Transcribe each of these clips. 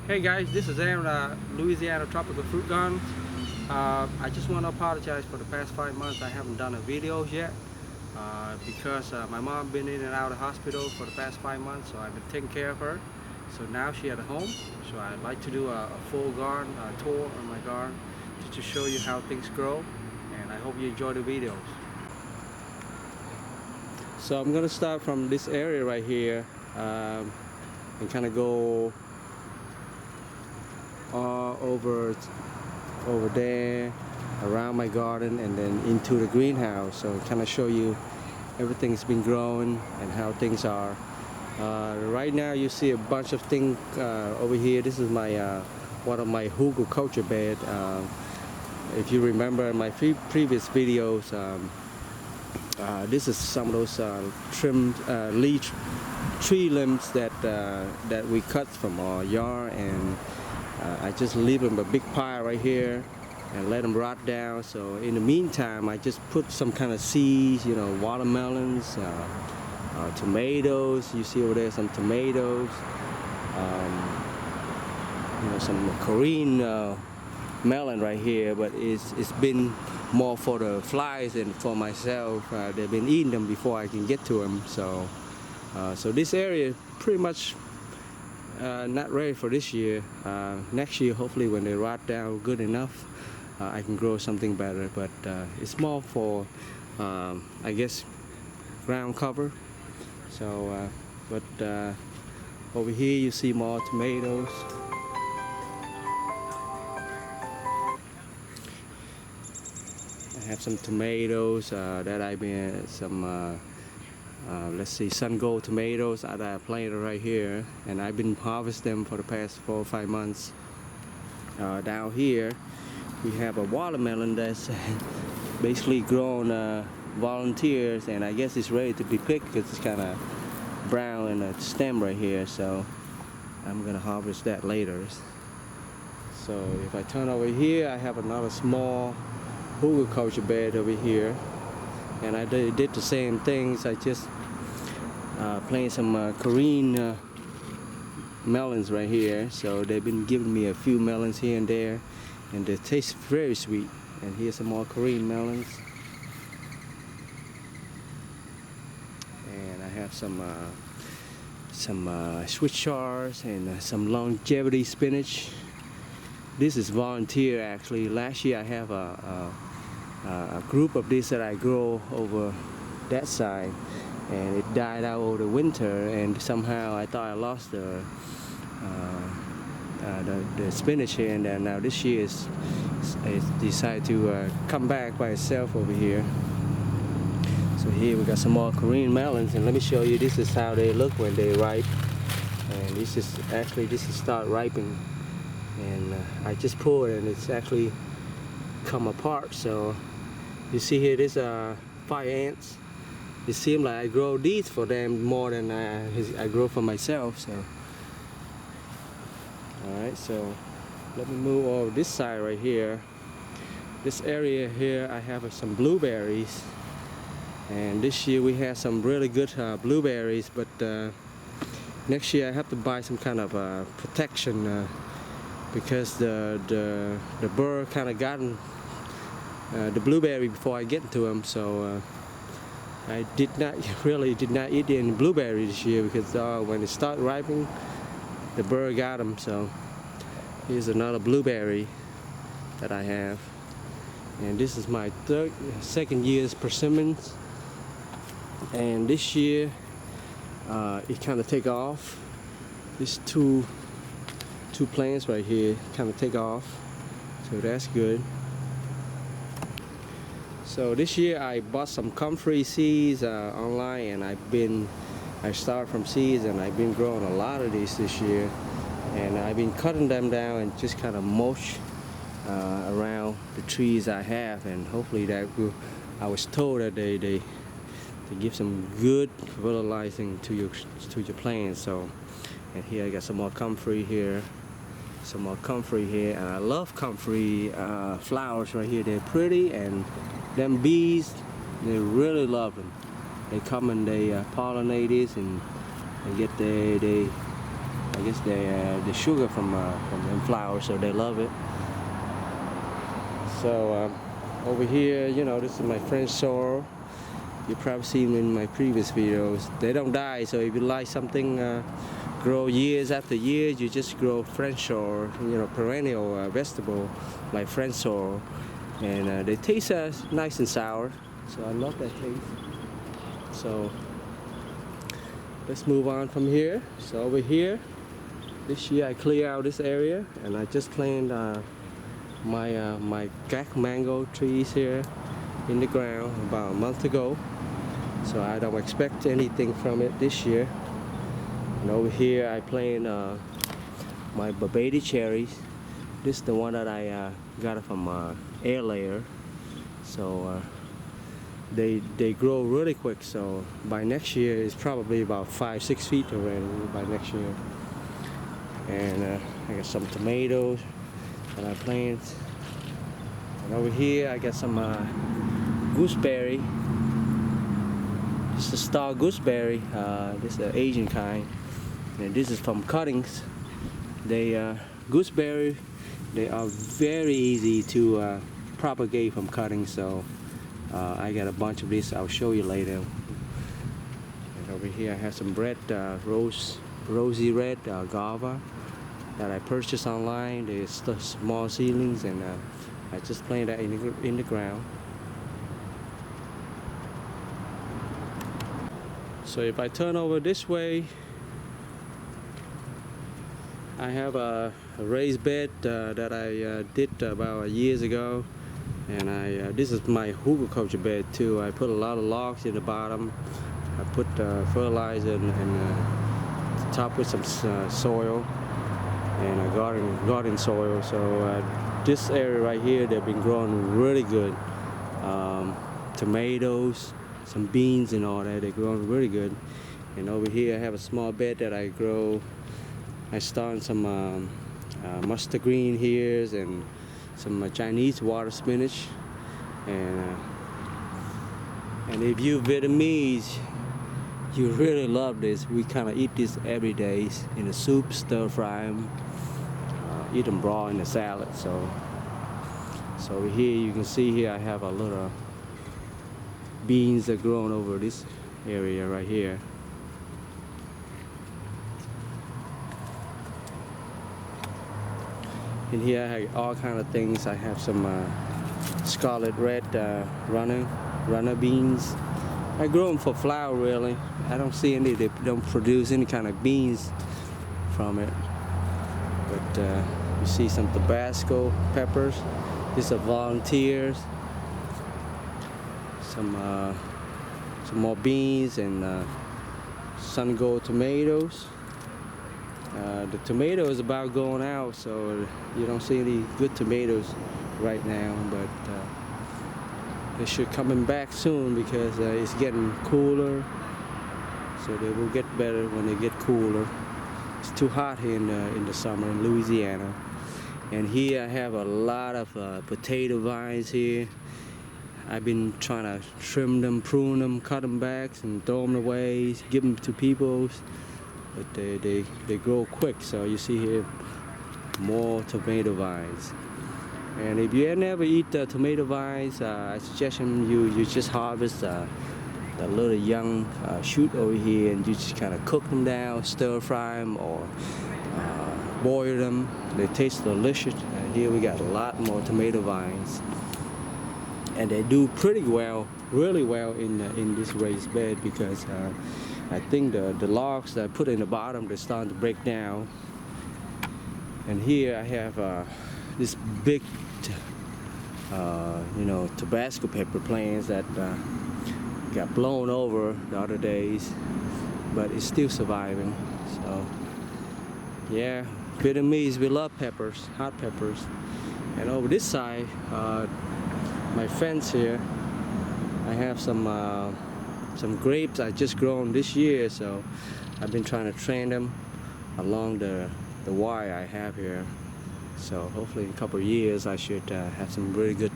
Hey guys, this is Aaron, Louisiana Tropical Fruit Gardens. I just want to apologize for the past 5 months I haven't done a videos yet because my mom been in and out of the hospital for the past 5 months, so I've been taking care of her. So now she's at home, so I'd like to do a full garden tour on my garden just to show you how things grow, and I hope you enjoy the videos. So I'm gonna start from this area right here and kind of go over there around my garden and then into the greenhouse, so kind of show you everything's been growing and how things are. Right now you see a bunch of things over here. This is my one of my hugelkultur bed. If you remember in my previous videos, this is some of those trimmed tree limbs that we cut from our yard, and I just leave them a big pile right here and let them rot down. So in the meantime, I just put some kind of seeds, you know, watermelons, tomatoes. You see over there some tomatoes, you know, some Korean melon right here, but it's been more for the flies than for myself. They've been eating them before I can get to them. So this area pretty much not ready for this year. Next year, hopefully when they rot down good enough, I can grow something better, but it's more for I guess ground cover. So but over here you see more tomatoes. I have some tomatoes that I've been let's see, sun gold tomatoes that I planted right here, and I've been harvesting them for the past 4 or 5 months. Down here we have a watermelon that's basically grown volunteers, and I guess it's ready to be picked because it's kind of brown in the stem right here, so I'm gonna harvest that later. So if I turn over here, I have another small hugelkultur bed over here, and I did the same things. I just planted some Korean melons right here, so they've been giving me a few melons here and there, and they taste very sweet. And here's some more Korean melons, and I have some Swiss chars and some longevity spinach. This is volunteer actually. Last year I have a group of this that I grow over that side, and it died out over the winter, and somehow I thought I lost the spinach here, and then now this year it's decided to come back by itself over here. So here we got some more Korean melons, and let me show you, this is how they look when they ripe. And this is start ripening, and I just pulled it and it's actually come apart. So you see here, there's fire ants. It seems like I grow these for them more than I grow for myself. So alright, so let me move over this side right here. This area here I have some blueberries, and this year we had some really good blueberries, but next year I have to buy some kind of protection because the bird kind of gotten the blueberry before I get to them. So I did not eat any blueberry this year because when it start ripening, the bird got them. So here's another blueberry that I have, and this is my second year's persimmons, and this year it kind of take off. These two plants right here kind of take off, so that's good. So this year I bought some comfrey seeds online, and I started from seeds, and I've been growing a lot of these this year, and I've been cutting them down and just kind of mulch around the trees I have, and hopefully that will. I was told that they give some good fertilizing to your plants. So, and here I got some more comfrey here, and I love comfrey flowers right here. They're pretty, and them bees, they really love them. They come and they pollinate this, and get they guess the sugar from them flowers, so they love it. So over here, you know, this is my French sorrel. You probably seen in my previous videos. They don't die, so if you like something grow years after years, you just grow French sorrel, you know, perennial vegetable like French sorrel, and they taste nice and sour. So I love that taste. So let's move on from here. So over here, this year I clear out this area, and I just planted my jack mango trees here in the ground about a month ago. So I don't expect anything from it this year. And over here I planted my baby cherries. This is the one that I got from air layer. So they grow really quick. So by next year it's probably about 5-6 feet already by next year. And I got some tomatoes that I planted. And over here I got some gooseberry. This is a star gooseberry. This is the Asian kind, and this is from cuttings. Gooseberry, they are very easy to propagate from cuttings. So I got a bunch of this. I'll show you later. And over here I have some red, rosy red guava that I purchased online. They're small seedlings, and I just planted that in the ground. So if I turn over this way, I have a raised bed that I did about years ago, and this is my hugelkultur bed too. I put a lot of logs in the bottom. I put fertilizer and top with some soil and a garden soil. So this area right here, they've been growing really good. Tomatoes, some beans and all that, they're growing really good. And over here I have a small bed that I grow. I started some mustard green here and some Chinese water spinach. And if you Vietnamese, you really love this. We kind of eat this every day in the soup, stir fry them, eat them raw in the salad. So over here you can see here I have a little beans that are growing over this area right here. In here I have all kind of things. I have some scarlet red runner beans. I grow them for flour really. I don't see any, they don't produce any kind of beans from it. But you see some Tabasco peppers. These are volunteers. Some more beans and sun gold tomatoes. The tomato is about going out, so you don't see any good tomatoes right now, but they should coming back soon because it's getting cooler, so they will get better when they get cooler. It's too hot here in the summer in Louisiana. And here I have a lot of potato vines here. I've been trying to trim them, prune them, cut them back and throw them away, give them to people, but they grow quick. So you see here more tomato vines. And if you never eat the tomato vines, I suggest you just harvest the little young shoot over here, and you just kind of cook them down, stir fry them, or boil them. They taste delicious. Here we got a lot more tomato vines, and they do pretty well, really well in this raised bed because I think the logs that I put in the bottom, they're starting to break down. And here I have this big Tabasco pepper plants that got blown over the other days, but it's still surviving. So yeah, Vietnamese, we love peppers, hot peppers. And over this side, my fence here, I have some grapes I just grown this year, so I've been trying to train them along the wire I have here. So hopefully in a couple of years I should have some really good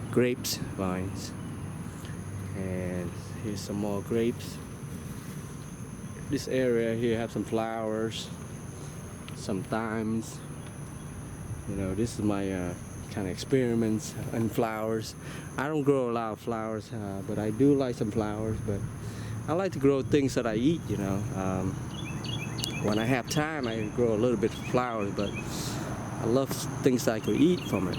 grapes vines. And here's some more grapes. this area here have some flowers, some thymes. You know, this is my kind of experiments in flowers. I don't grow a lot of flowers, but I do like some flowers. But I like to grow things that I eat, you know. When I have time, I grow a little bit of flowers, but I love things that I could eat from it.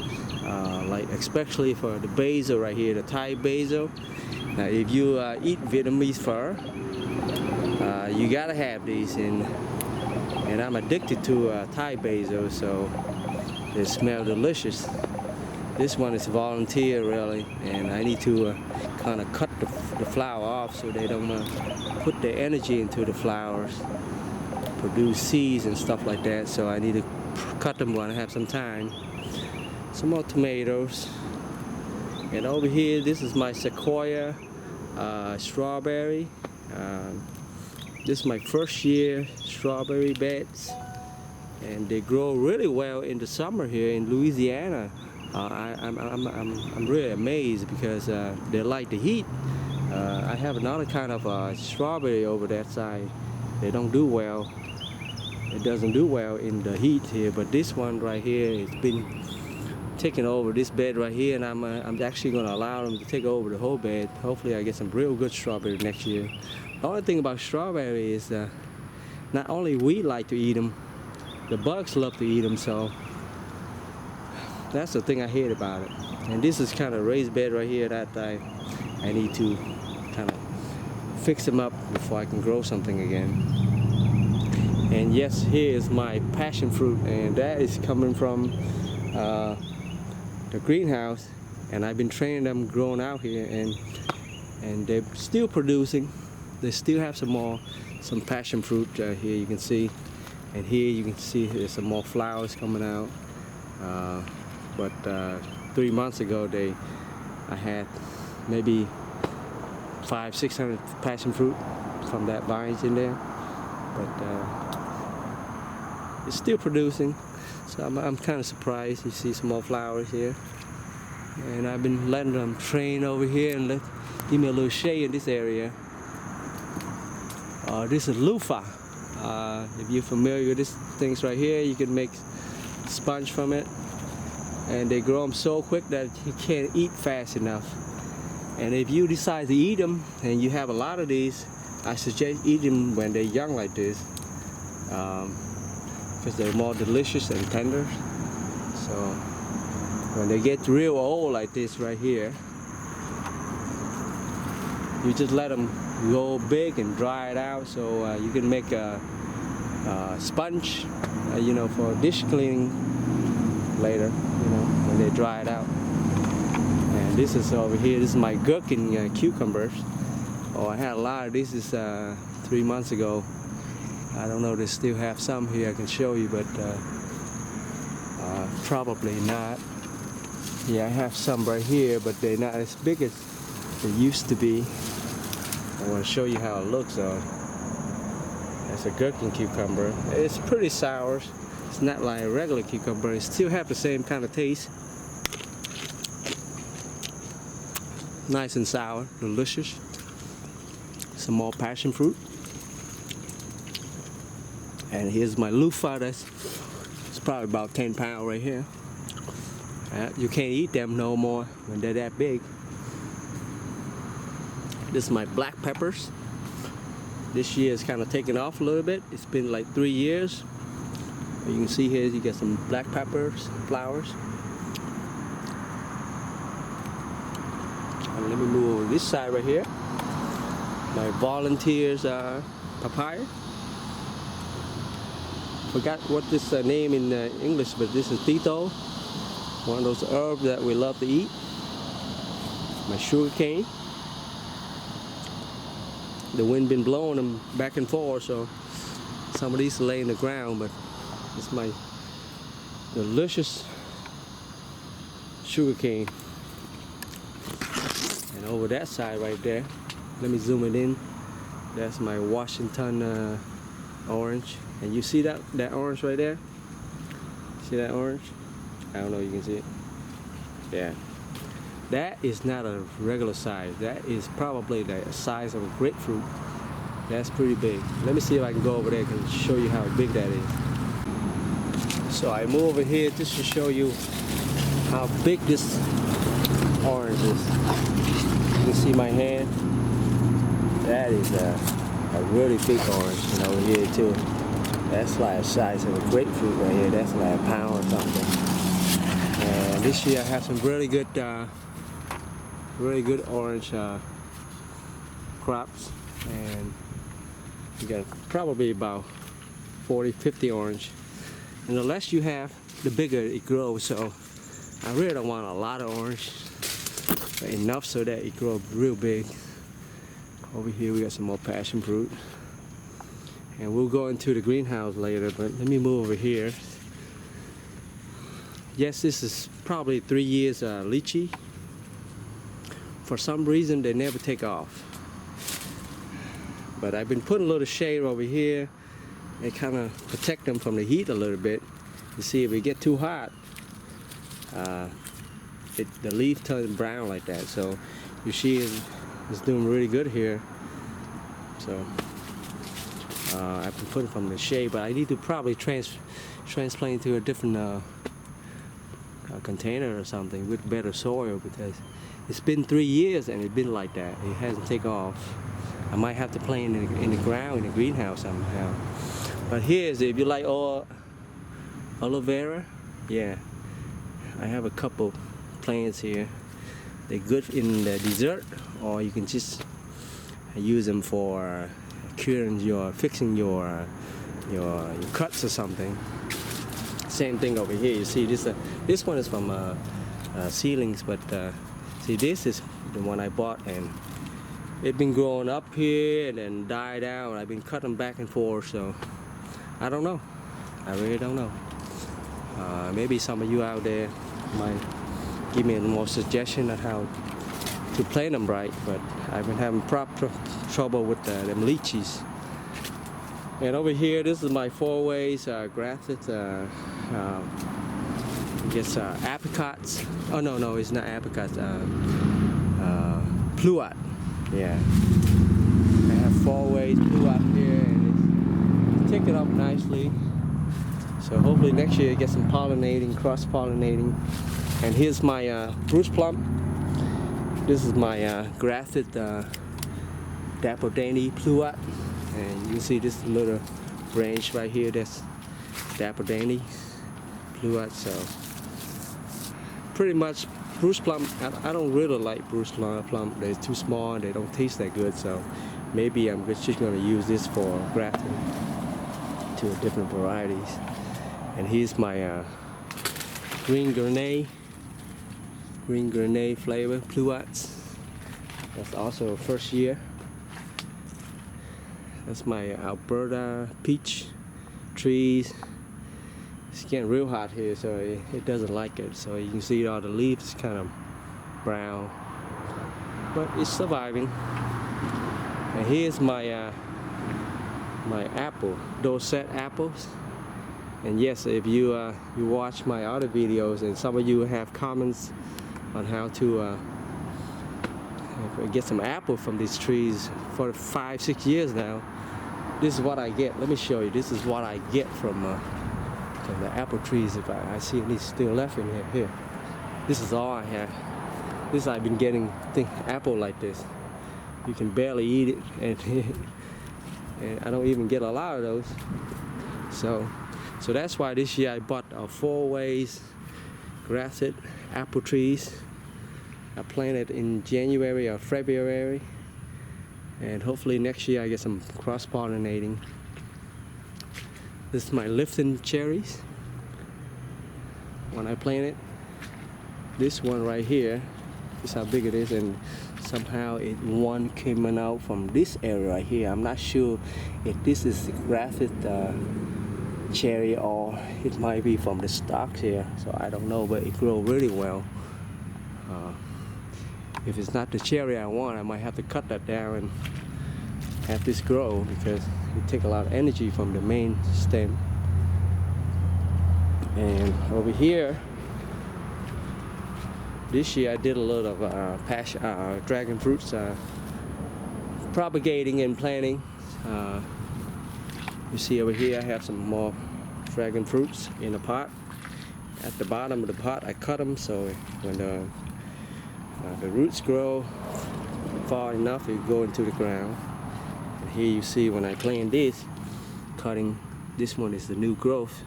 Like especially for the basil right here, the Thai basil. Now, if you eat Vietnamese pho, you gotta have these, and I'm addicted to Thai basil, so they smell delicious. This one is volunteer really, and I need to kind of cut the flower off so they don't put their energy into the flowers, produce seeds and stuff like that. So I need to cut them when I have some time. Some more tomatoes. And over here, this is my sequoia strawberry. This is my first year strawberry beds, and they grow really well in the summer here in Louisiana. I'm really amazed because they like the heat. I have another kind of strawberry over that side. They don't do well. It doesn't do well in the heat here, but this one right here has been taking over this bed right here, and I'm actually going to allow them to take over the whole bed. Hopefully I get some real good strawberry next year. The only thing about strawberry is not only we like to eat them, the bugs love to eat them, so that's the thing I hate about it. And this is kind of raised bed right here that I need to kind of fix them up before I can grow something again. And yes, here is my passion fruit, and that is coming from the greenhouse, and I've been training them growing out here, and they're still producing. They still have some passion fruit here you can see, and here you can see there's some more flowers coming out. But 3 months ago I had maybe 500-600 passion fruit from that vines in there, but it's still producing. So I'm kind of surprised. You see some more flowers here, and I've been letting them train over here and give me a little shade in this area. This is luffa. If you're familiar with these things right here, you can make sponge from it, and they grow them so quick that you can't eat fast enough. And if you decide to eat them and you have a lot of these, I suggest eat them when they're young like this, because they're more delicious and tender. So when they get real old like this right here, you just let them go big and dry it out, so you can make a sponge, you know, for dish cleaning later, you know, when they dry it out. And this is over here, this is my gherkin cucumbers. Oh, I had a lot of this. Is 3 months ago. I don't know, they still have some here I can show you, but probably not. Yeah, I have some right here, but they're not as big as they used to be. I want to show you how it looks on. That's a gherkin cucumber. It's pretty sour. It's not like a regular cucumber. It still have the same kind of taste. Nice and sour, delicious. Some more passion fruit. And here's my luffa. It's probably about 10 pounds right here. You can't eat them no more when they're that big. This is my black peppers. This year is kind of taken off a little bit. It's been like 3 years. You can see here you get some black peppers, flowers. And let me move over this side right here. My volunteers papaya. Forgot what this name in English, but this is tito. One of those herbs that we love to eat. My sugar cane. The wind been blowing them back and forth, so some of these lay in the ground, but it's my delicious sugar cane. And over that side right there, let me zoom it in. That's my Washington orange. And you see that orange right there? See that orange? I don't know if you can see it. Yeah. That is not a regular size. That is probably the size of a grapefruit. That's pretty big. Let me see if I can go over there and show you how big that is. So I move over here just to show you how big this orange is. You can see my hand. That is a really big orange, you know, over here too. That's like the size of a grapefruit right here. That's like a pound or something. And this year I have some really good orange crops, and you got probably about 40-50 orange. And the less you have, the bigger it grows. So I really don't want a lot of orange, but enough so that it grows real big. Over here we got some more passion fruit, and we'll go into the greenhouse later, but let me move over here. Yes, this is probably 3 years lychee. For some reason they never take off, but I've been putting a little shade over here. They kind of protect them from the heat a little bit. You see, if it get too hot, the leaf turns brown like that. So you see it's doing really good here. So I've been putting from the shade, but I need to probably transplant to a different container or something with better soil, because it's been 3 years and it's been like that. It hasn't taken off. I might have to plant in the ground in the greenhouse somehow. But here's, if you like aloe vera, yeah, I have a couple plants here. They're good in the dessert, or you can just use them for fixing your cuts or something. Same thing over here. You see this one is from seedlings, but see, this is the one I bought, and it's been growing up here and then died out. I've been cutting back and forth, so I don't know. I really don't know. Maybe some of you out there might give me more suggestion on how to plant them right, but I've been having trouble with them lychees. And over here, this is my 4 ways grafted, I guess apricots. Oh no, it's not apricots. Pluot. Yeah. I have 4 ways pluot here, and it's taken up nicely. So hopefully next year I get some pollinating, cross-pollinating. And here's my Bruce plum. This is my grafted dapple dainty pluot, and you see this little branch right here. That's dapple dainty pluot. So pretty much Bruce plum. I don't really like Bruce plum. They're too small and they don't taste that good. So maybe I'm just going to use this for grafting to different varieties. And here's my green grenade flavor pluots. That's also first year. That's my Alberta peach trees. It's getting real hot here, so it doesn't like it. So you can see all the leaves kind of brown, but it's surviving. And here's my my apple, Dorset apples. And yes, if you watch my other videos, and some of you have comments on how to get some apple from these trees for 5-6 years now, this is what I get. Let me show you. This is what I get from the apple trees. If I see any still left in here. This is all I have. This I've been getting apple like this. You can barely eat it, and I don't even get a lot of those. So that's why this year I bought 4 ways grafted apple trees. I planted in January or February, and hopefully next year I get some cross-pollinating. This is my Lifton cherries. When I planted this one right here, this is how big it is, and somehow one came out from this area right here. I'm not sure if this is grafted cherry or it might be from the stalks here, so I don't know, but it grows really well. If it's not the cherry I want, I might have to cut that down and have this grow, because it takes a lot of energy from the main stem. And over here, this year I did a lot of dragon fruits propagating and planting. You see over here I have some more dragon fruits in a pot. At the bottom of the pot I cut them so when the roots grow far enough it go into the ground. And here you see when I plant this, cutting this one is the new growth,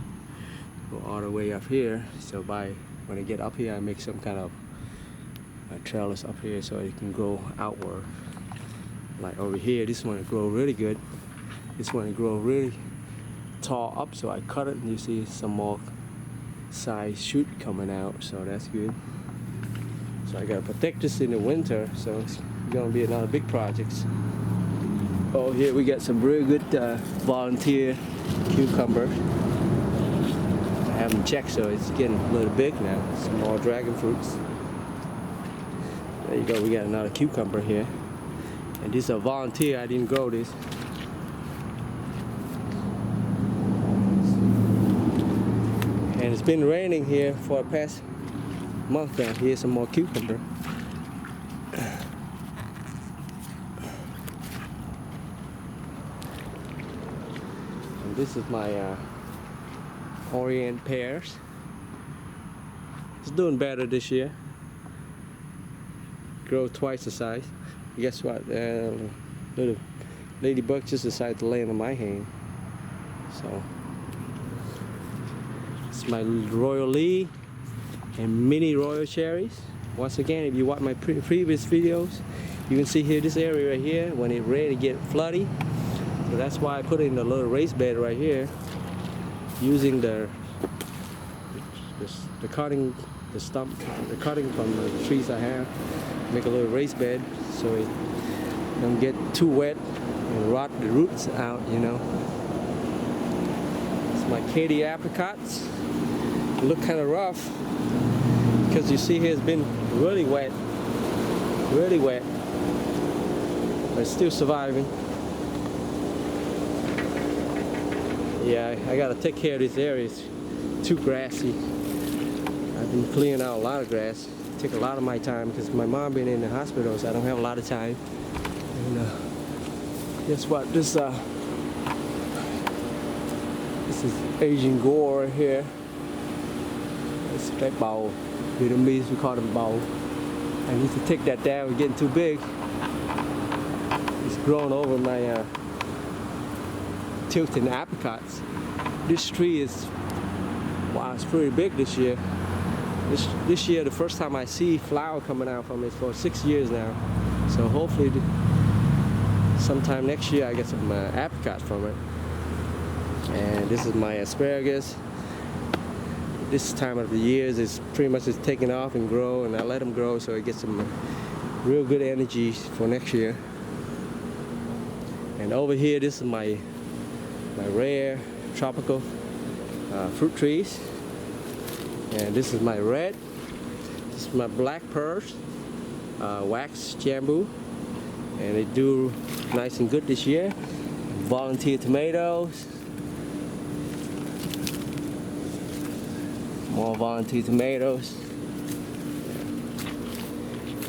go all the way up here. So when I get up here I make some kind of trellis up here so it can grow outward. Like over here, this one will grow really good. This one will grow really tall up, so I cut it and you see some more side shoot coming out, so that's good. So I gotta protect this in the winter, so it's gonna be another big project. Oh, here we got some really good volunteer cucumber. I haven't checked, so it's getting a little big now. Some more dragon fruits. There you go, we got another cucumber here. And this is a volunteer, I didn't grow this. And it's been raining here for the past month now. Here's some more cucumber. And this is my Orient pears. It's doing better this year. Grow twice the size. Guess what? Little ladybug just decided to land on my hand. So it's my royal Lee and mini royal cherries. Once again, if you watch my previous videos, you can see here this area right here when it's ready to get floody. So that's why I put it in a little raised bed right here, using the cutting, the cutting from the trees I have. Make a little raised bed so it don't get too wet and rot the roots out, you know. It's my Katy apricots. They look kind of rough because you see here it's been really wet, but it's still surviving. Yeah, I gotta take care of this area. It's too grassy. I've been clearing out a lot of grass. Take a lot of my time because my mom been in the hospital, so I don't have a lot of time. And guess what? This is Asian gore here. It's that bowl. Vietnamese we call them bowl. I need to take that down. It's getting too big. It's growing over my tilting apricots. This tree is, wow, it's pretty big this year. This year, the first time I see flower coming out from it for 6 years now. So hopefully, sometime next year, I get some apricots from it. And this is my asparagus. This time of the year is pretty much it's taking off and grow, and I let them grow so I get some real good energy for next year. And over here, this is my rare tropical fruit trees. And this is my red. This is my black pears, wax bamboo, and they do nice and good this year. Volunteer tomatoes, more volunteer tomatoes.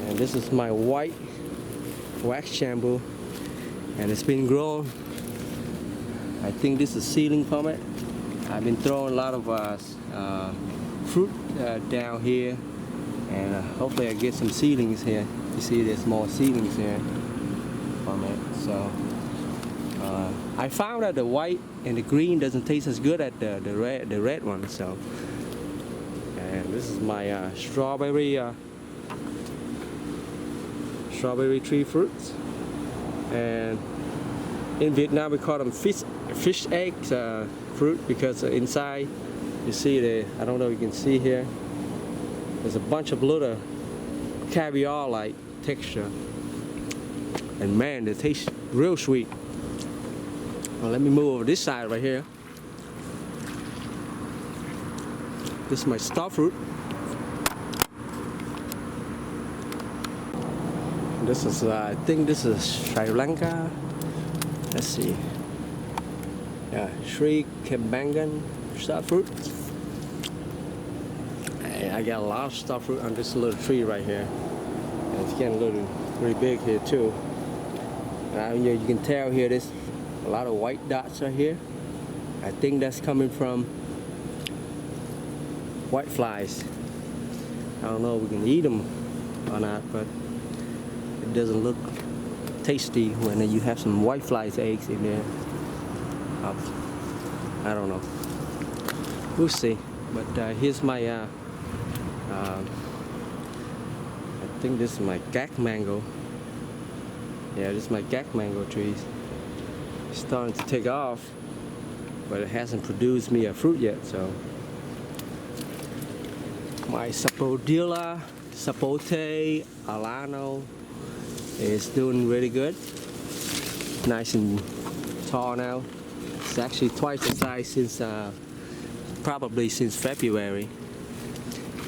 And this is my white wax bamboo, and it's been grown. I think this is seedling from it. I've been throwing a lot of fruit down here, and hopefully I get some seedlings here. You see there's more seedlings here from it. So I found that the white and the green doesn't taste as good as the red one. So, and this is my strawberry tree fruits, and in Vietnam we call them fish eggs fruit because inside you see I don't know if you can see here, there's a bunch of little caviar-like texture, and man, they taste real sweet. Well, let me move over this side right here. This is my star fruit. This is I think this is Sri Lanka. Let's see. Yeah, Sri Kembangan star fruit. I got a lot of star fruit on this little tree right here, and it's getting a little pretty big here too. You can tell here this A lot of white dots right here. I think that's coming from white flies. I don't know if we can eat them or not, but it doesn't look tasty when you have some white flies eggs in there. I don't know. We'll see. But here's my I think this is my gack mango. Yeah, this is my gack mango trees. It's starting to take off, but it hasn't produced me a fruit yet. So my sapodilla, sapote, alano is doing really good. Nice and tall now. It's actually twice the size since probably since February.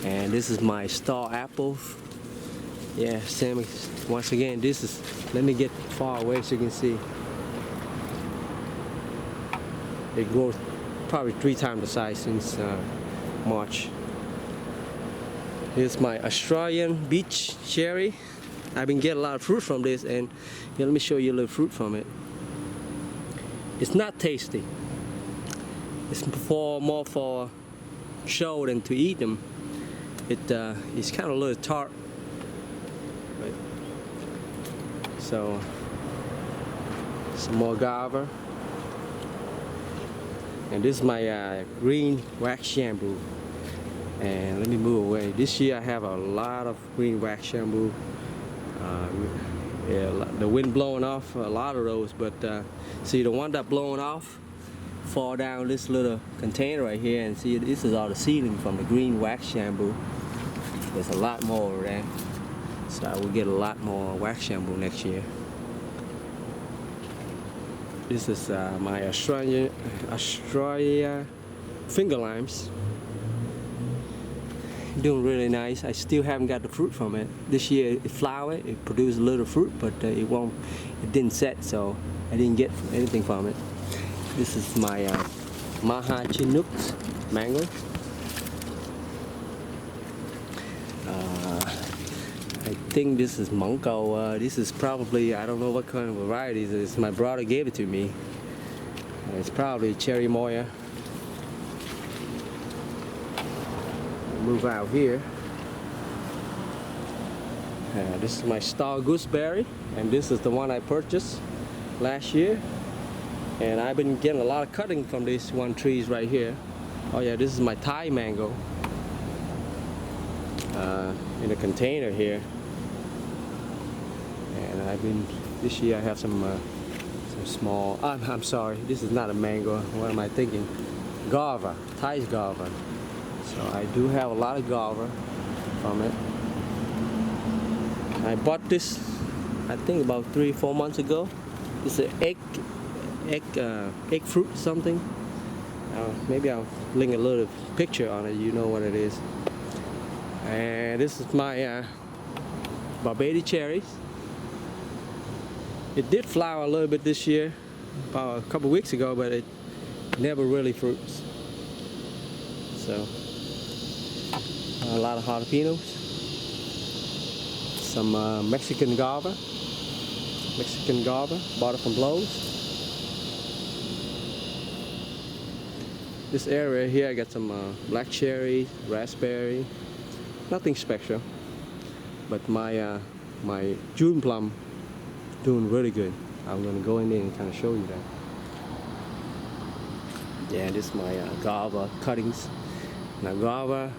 And this is my star apples. Yeah, same. Once again, this is. Let me get far away so you can see. It grows probably 3 times the size since March. Here's my Australian beach cherry. I've been getting a lot of fruit from this, and here, let me show you a little fruit from it. It's not tasty. It's more for show than to eat them. It's kind of a little tart. Right. So some more guava. And this is my green wax shampoo. And let me move away. This year I have a lot of green wax shampoo. Yeah, the wind blowing off a lot of those, but see the one that blowing off fall down this little container right here, and see this is all the seedling from the green wax shampoo. There's a lot more over there, so I will get a lot more wax shampoo next year. This is my Australia finger limes. Doing really nice. I still haven't got the fruit from it. This year it flowered, it produced a little fruit, but it didn't set, so I didn't get anything from it. This is my Maha Chinook mango. I think this is Monko. This is probably, I don't know what kind of variety it is. My brother gave it to me. It's probably cherry moya. Move out here. This is my star gooseberry, and this is the one I purchased last year. And I've been getting a lot of cutting from these one trees right here. Oh yeah, this is my Thai mango in a container here. And this year I have some small. I'm sorry, this is not a mango. What am I thinking? Guava, Thai guava. So I do have a lot of guava from it. I bought this, I think about 3 or 4 months ago. It's an egg fruit something. Maybe I'll link a little picture on it. You know what it is. And this is my Barbady cherries. It did flower a little bit this year, about a couple weeks ago, but it never really fruits. So. A lot of jalapenos, some Mexican guava, bought it from Lowe's. This area here I got some black cherry, raspberry, nothing special, but my June plum doing really good. I'm gonna go in there and kind of show you that. Yeah, this is my guava cuttings. Now guava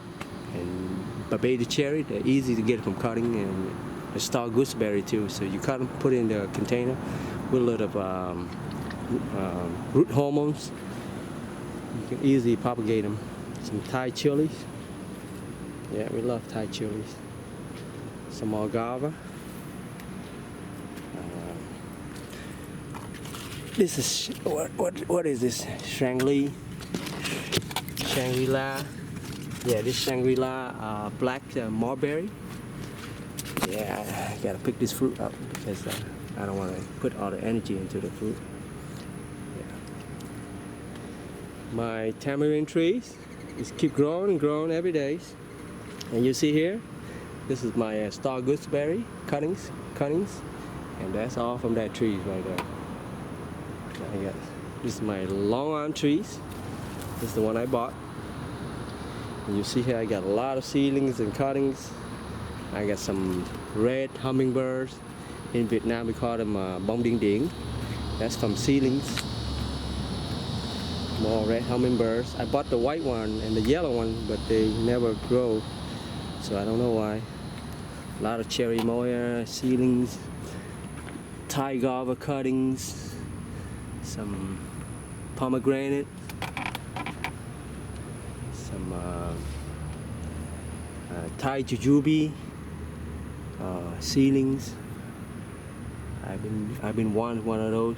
and Barbady cherry, they're easy to get from cutting, and the star gooseberry too. So you cut them, put it in the container with a little of root hormones. You can easily propagate them. Some Thai chilies. Yeah, we love Thai chilies. Some more guava. This is what is this? Shangri-La. Yeah, this Shangri-La black mulberry. Yeah, I gotta pick this fruit up because I don't want to put all the energy into the fruit. Yeah. My tamarind trees just keep growing and growing every day. And you see here, this is my star gooseberry cuttings, and that's all from that tree right there. This is my long arm trees. This is the one I bought. And you see here I got a lot of seedlings and cuttings. I got some red hummingbirds. In Vietnam we call them bông điên điển. That's from seedlings. More red hummingbirds. I bought the white one and the yellow one, but they never grow, so I don't know why. A lot of cherry moya seedlings, Thai guava cuttings, some pomegranate, some Thai jujube seedlings. I've been wanting one of those,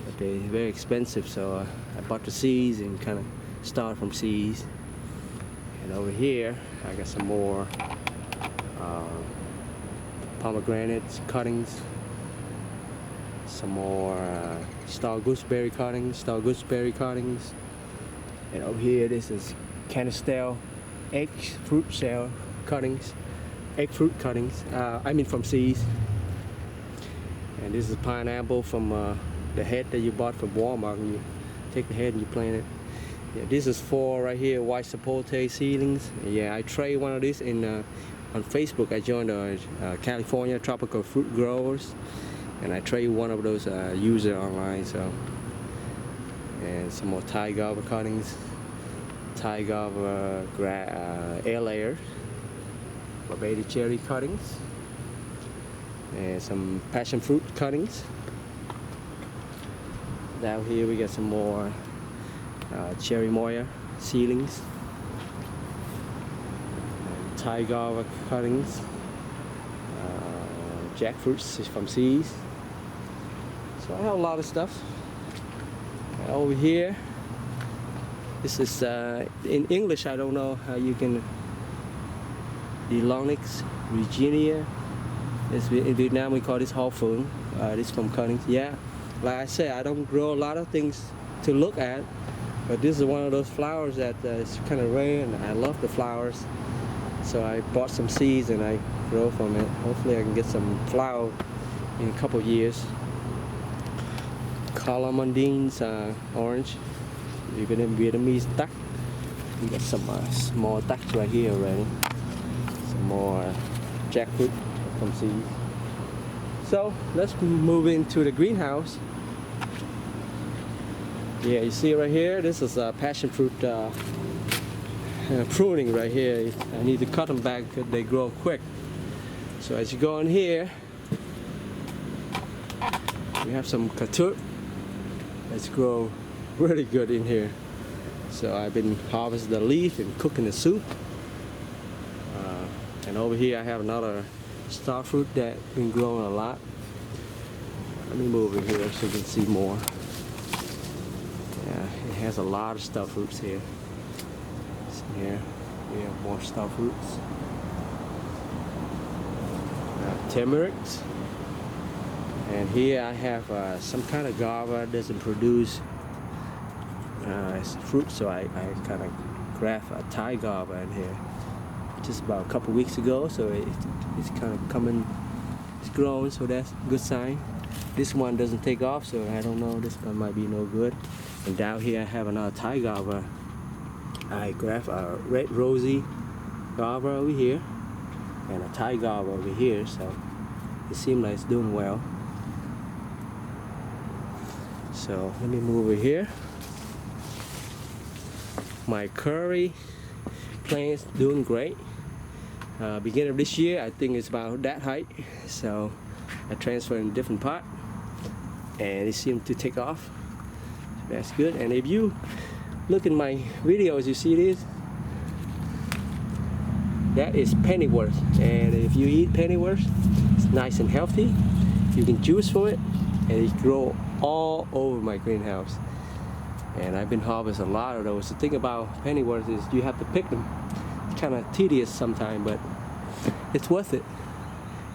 but they're very expensive, so I bought the seeds and kind of started from seeds. And over here I got some more pomegranates cuttings, some more star gooseberry cuttings, and over here this is canistel egg fruit cuttings, I mean from seeds. And this is pineapple from the head that you bought from Walmart. When you take the head and you plant it. Yeah, this is for right here white sapote seedlings. Yeah, I trade one of these in on Facebook. I joined the California Tropical Fruit Growers, and I trade one of those users online. So, and some more Thai guava cuttings, Thai guava air layer, baby cherry cuttings, and some passion fruit cuttings. Down here we got some more cherry moya seedlings, and Thai guava cuttings, jackfruits from seeds. So I have a lot of stuff. Over here, this is in English, I don't know how you can, Delonix Virginia. In Vietnam we call this hoa phượng. This from cuttings. Yeah, like I said, I don't grow a lot of things to look at, but this is one of those flowers that is kind of rare, and I love the flowers. So I bought some seeds and I grow from it. Hopefully I can get some flower in a couple of years. Calamandine's orange, Vietnamese duck. We got some small ducks right here already. Some more jackfruit from seeds. So let's move into the greenhouse. Yeah, you see right here, this is a passion fruit pruning right here. I need to cut them back because they grow quick. So as you go in here, we have some kultur that's grow really good in here. So I've been harvesting the leaf and cooking the soup. And over here I have another star fruit that's been growing a lot. Let me move it here so you can see more. Yeah, it has a lot of star fruits here. So here we have more star fruits. Turmerics. And here I have some kind of guava that doesn't produce fruit, so I kind of graft a Thai guava in here just about a couple weeks ago, so it's kind of coming, it's growing, so that's a good sign. This one doesn't take off, so I don't know, this one might be no good. And down here I have another Thai guava. I graft a red rosy guava over here and a Thai guava over here, so it seems like it's doing well. So let me move over here. My curry plants doing great. Beginning of this year, I think it's about that height. So I transferred in a different pot, and it seemed to take off. So that's good. And if you look in my videos, you see this. That is pennyworth, and if you eat pennyworth, it's nice and healthy. You can juice from it, and it grows all over my greenhouse. And I've been harvesting a lot of those. The thing about pennyworth is you have to pick them. It's kind of tedious sometimes, but it's worth it.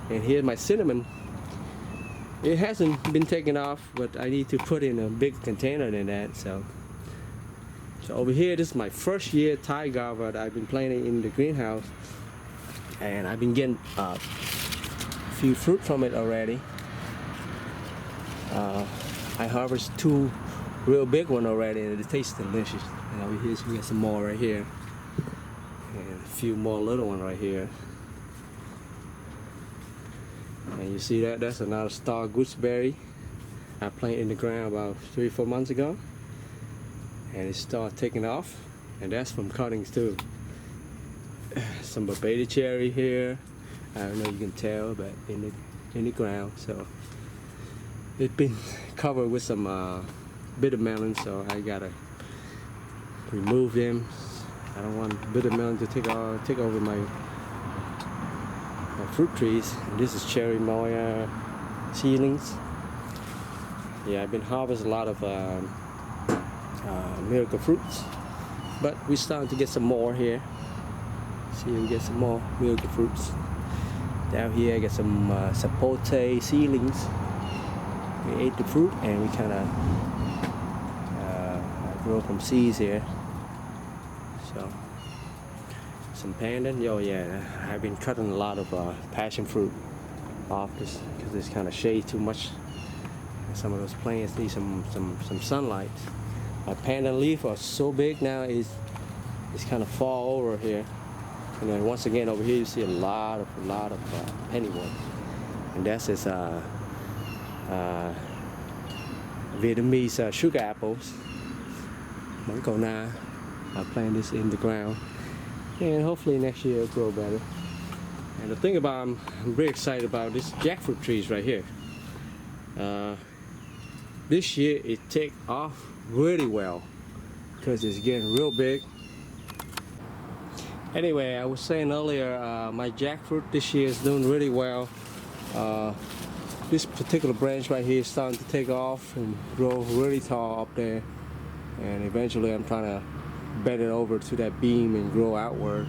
And here's my cinnamon. It hasn't been taken off, but I need to put in a big container than that. So over here, this is my first year Thai guava that I've been planting in the greenhouse, and I've been getting a few fruit from it already. I harvested 2 real big one already, and it tastes delicious. And over here we got some more right here, and a few more little ones right here. And you see that? That's another star gooseberry I planted in the ground about 3-4 months ago, and it started taking off, and that's from cuttings too. Some baby cherry here. I don't know if you can tell, but in the ground. So it's been covered with some bitter melon, so I gotta remove them. I don't want bitter melon to take over my fruit trees. And this is cherry moya seedlings. Yeah, I've been harvesting a lot of miracle fruits, but we're starting to get some more here. See, we get some more miracle fruits. Down here I got some sapote seedlings. We ate the fruit and we kind of grow from seeds here. So some pandan. Oh yeah, I've been cutting a lot of passion fruit off this because it's kind of shade too much. And some of those plants need some sunlight. My pandan leaf are so big now, it's kind of fall over here. And then once again over here you see a lot of pennywood, and that's this Vietnamese sugar apples. I plant this in the ground, and hopefully next year it'll grow better. And the thing about I'm very excited about this jackfruit trees right here. This year it take off really well because it's getting real big. Anyway, I was saying earlier, my jackfruit this year is doing really well. This particular branch right here is starting to take off and grow really tall up there, and eventually I'm trying to bend it over to that beam and grow outward,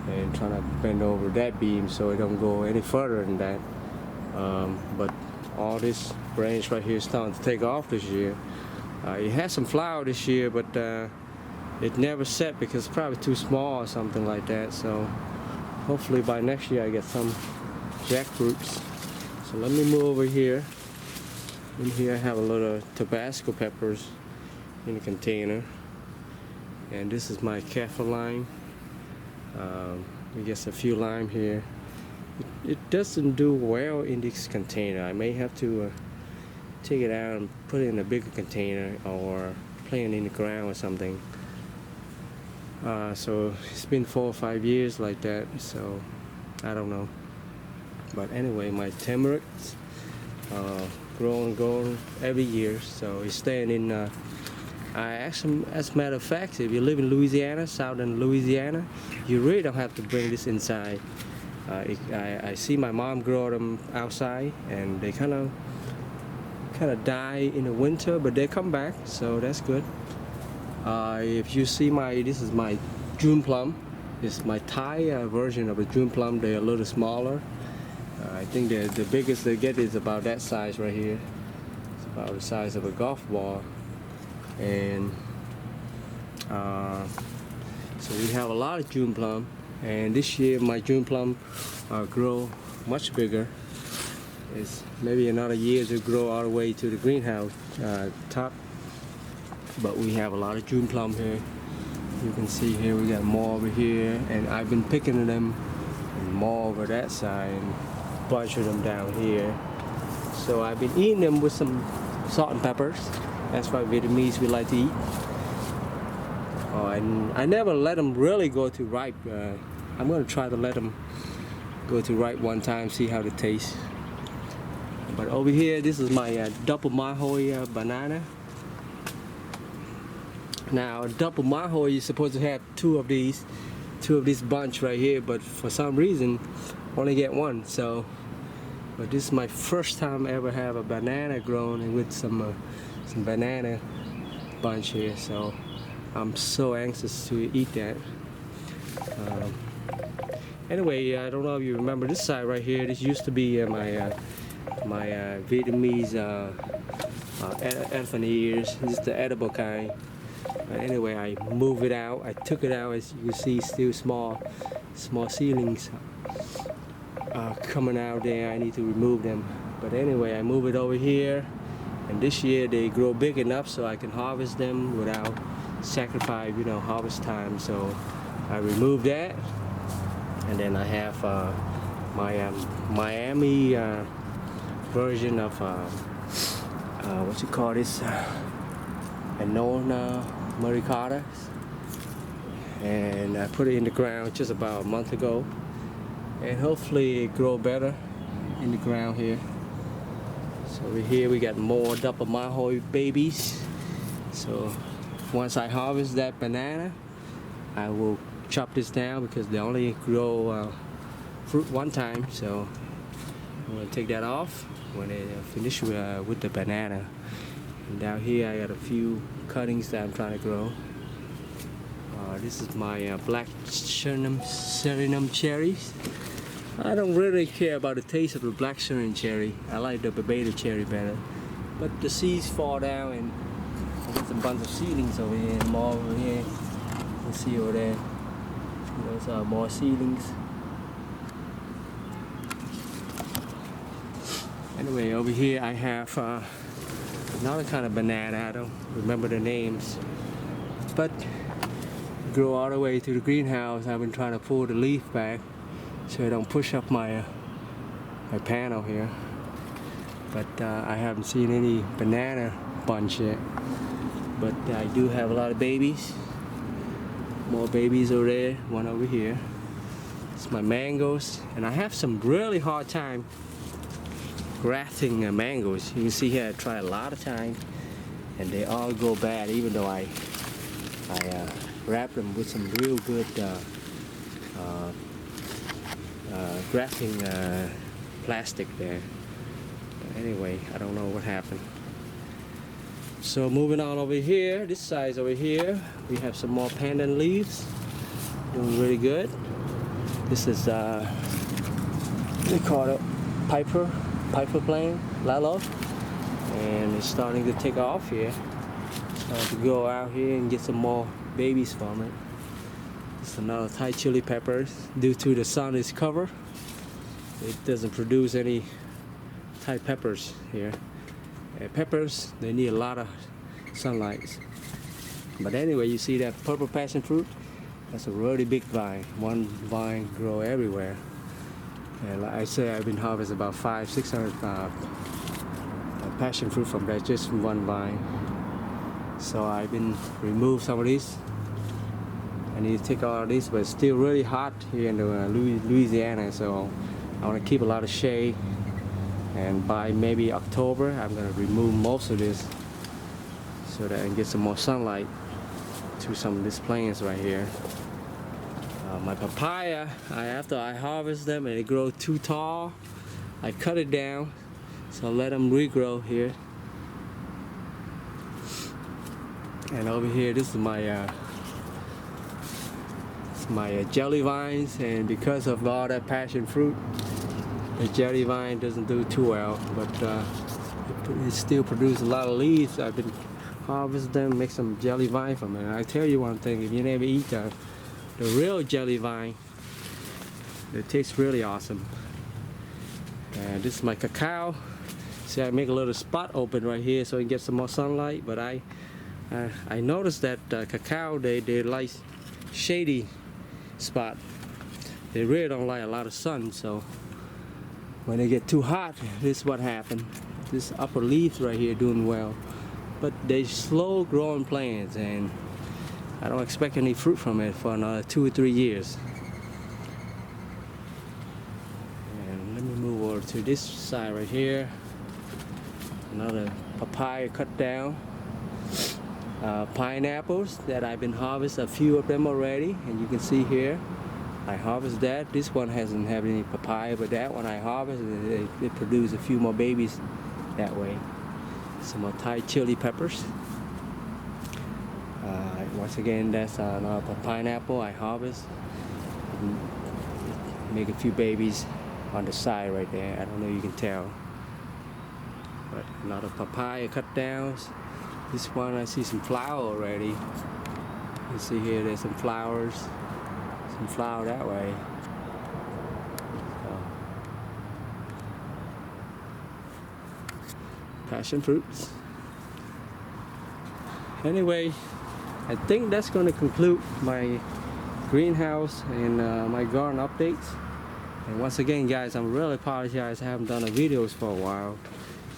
and trying to bend over that beam so it don't go any further than that. But all this branch right here is starting to take off this year. It has some flower this year, but it never set because it's probably too small or something like that. So hopefully by next year I get some jackfruits. So let me move over here. In here I have a little Tabasco peppers in a container, and this is my kaffir lime. We get a few lime here. It doesn't do well in this container. I may have to take it out and put it in a bigger container or plant it in the ground or something. So it's been 4 or 5 years like that, so I don't know. But anyway, my tamaricks grow and grow every year, so it's staying in. As a matter of fact, if you live in Louisiana, southern Louisiana, you really don't have to bring this inside. I see my mom grow them outside, and they kind of die in the winter, but they come back, so that's good. If you see this is my June plum. It's my Thai version of a June plum. They're a little smaller. I think the biggest they get is about that size right here. It's about the size of a golf ball. And so we have a lot of June plum. And this year my June plum grow much bigger. It's maybe another year to grow all the way to the greenhouse top. But we have a lot of June plum here. You can see here we got more over here, and I've been picking them, and more over that side, and a bunch of them down here. So I've been eating them with some salt and peppers. That's why Vietnamese we like to eat. And I never let them really go to ripe. I'm going to try to let them go to ripe one time, see how they taste. But over here, this is my double Mahoy banana. Now, a double Mahoy, you're supposed to have two of this bunch right here, but for some reason, only get one. So, but this is my first time ever have a banana grown and with some banana bunch here. So, I'm so anxious to eat that. Anyway, I don't know if you remember this side right here. This used to be my Vietnamese elephant ears. This is the edible kind. But anyway, I moved it out. I took it out. As you can see, still small seedlings coming out there. I need to remove them. But anyway, I move it over here, And this year they grow big enough so I can harvest them without sacrifice, harvest time. So I removed that, and then I have my Miami version of what you call this, Melon maricata, and I put it in the ground just about a month ago, and hopefully it grow better in the ground here. So over here we got more double mahoy babies. So once I harvest that banana, I will chop this down because they only grow fruit one time. So I'm going to take that off when they finish with the banana. And down here I got a few cuttings that I'm trying to grow. This is my black Suriname cherries. I don't really care about the taste of the black Suriname cherry. I like the beta cherry better. But the seeds fall down, and there's a bunch of seedlings over here, and more over here. You can see over there. Those are more seedlings. Anyway, over here I have another kind of banana. I don't remember the names, but grow all the way to the greenhouse. I've been trying to pull the leaf back so I don't push up my panel here. But I haven't seen any banana bunch yet. But I do have a lot of babies. More babies over there, one over here. It's my mangoes, and I have some really hard time grafting mangoes. You can see here I try a lot of times, and they all go bad, even though I wrap them with some real good grafting plastic there. But anyway, I don't know what happened. So moving on over here, this side over here, we have some more pandan leaves, doing really good. This is they call it piper plant, lalo, and it's starting to take off here. Starting to go out here and get some more babies from it. It's another Thai chili peppers. Due to the sun is covered, it doesn't produce any Thai peppers here. Peppers, they need a lot of sunlight. But anyway, you see that purple passion fruit? That's a really big vine. One vine grow everywhere. And like I say, I've been harvesting about 500-600 passion fruit from that, just from one vine. So I've been remove some of these. I need to take all of these, but it's still really hot here in Louisiana, so I want to keep a lot of shade. And by maybe October, I'm going to remove most of this so that I can get some more sunlight to some of these plants right here. My papaya, after I harvest them and they grow too tall, I cut it down, so let them regrow here. And over here, this is my jelly vines, and because of all that passion fruit, the jelly vine doesn't do too well, but it still produces a lot of leaves. I've been harvesting them, make some jelly vine from it. And I tell you one thing, if you never eat the real jelly vine, it tastes really awesome. And this is my cacao. See, I make a little spot open right here so I can get some more sunlight, but I noticed that cacao, they like shady spot. They really don't like a lot of sun, so when they get too hot, this is what happened. This upper leaves right here doing well, but they slow growing plants, and I don't expect any fruit from it for another 2 or 3 years. And let me move over to this side right here. Another papaya cut down. Pineapples that I've been harvesting, a few of them already, and you can see here I harvest that. This one hasn't had any papaya, but that one I harvest, it produced a few more babies that way. Some more Thai chili peppers. Once again, that's another pineapple I harvest. Make a few babies on the side right there. I don't know if you can tell. But another papaya cut downs. This one I see some flower already. You see here there's some flowers. Some flower that way. So, passion fruits. Anyway, I think that's going to conclude my greenhouse and my garden updates. And once again, guys, I'm really apologize I haven't done a videos for a while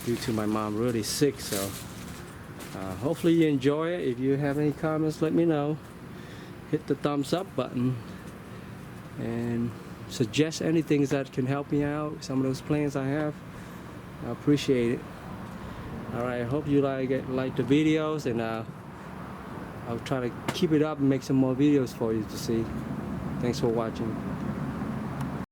due to my mom really sick. So hopefully you enjoy it. If you have any comments, let me know. Hit the thumbs up button and suggest anything that can help me out. Some of those plans I have, I appreciate it. Alright, I hope you like the videos, and I'll try to keep it up and make some more videos for you to see. Thanks for watching.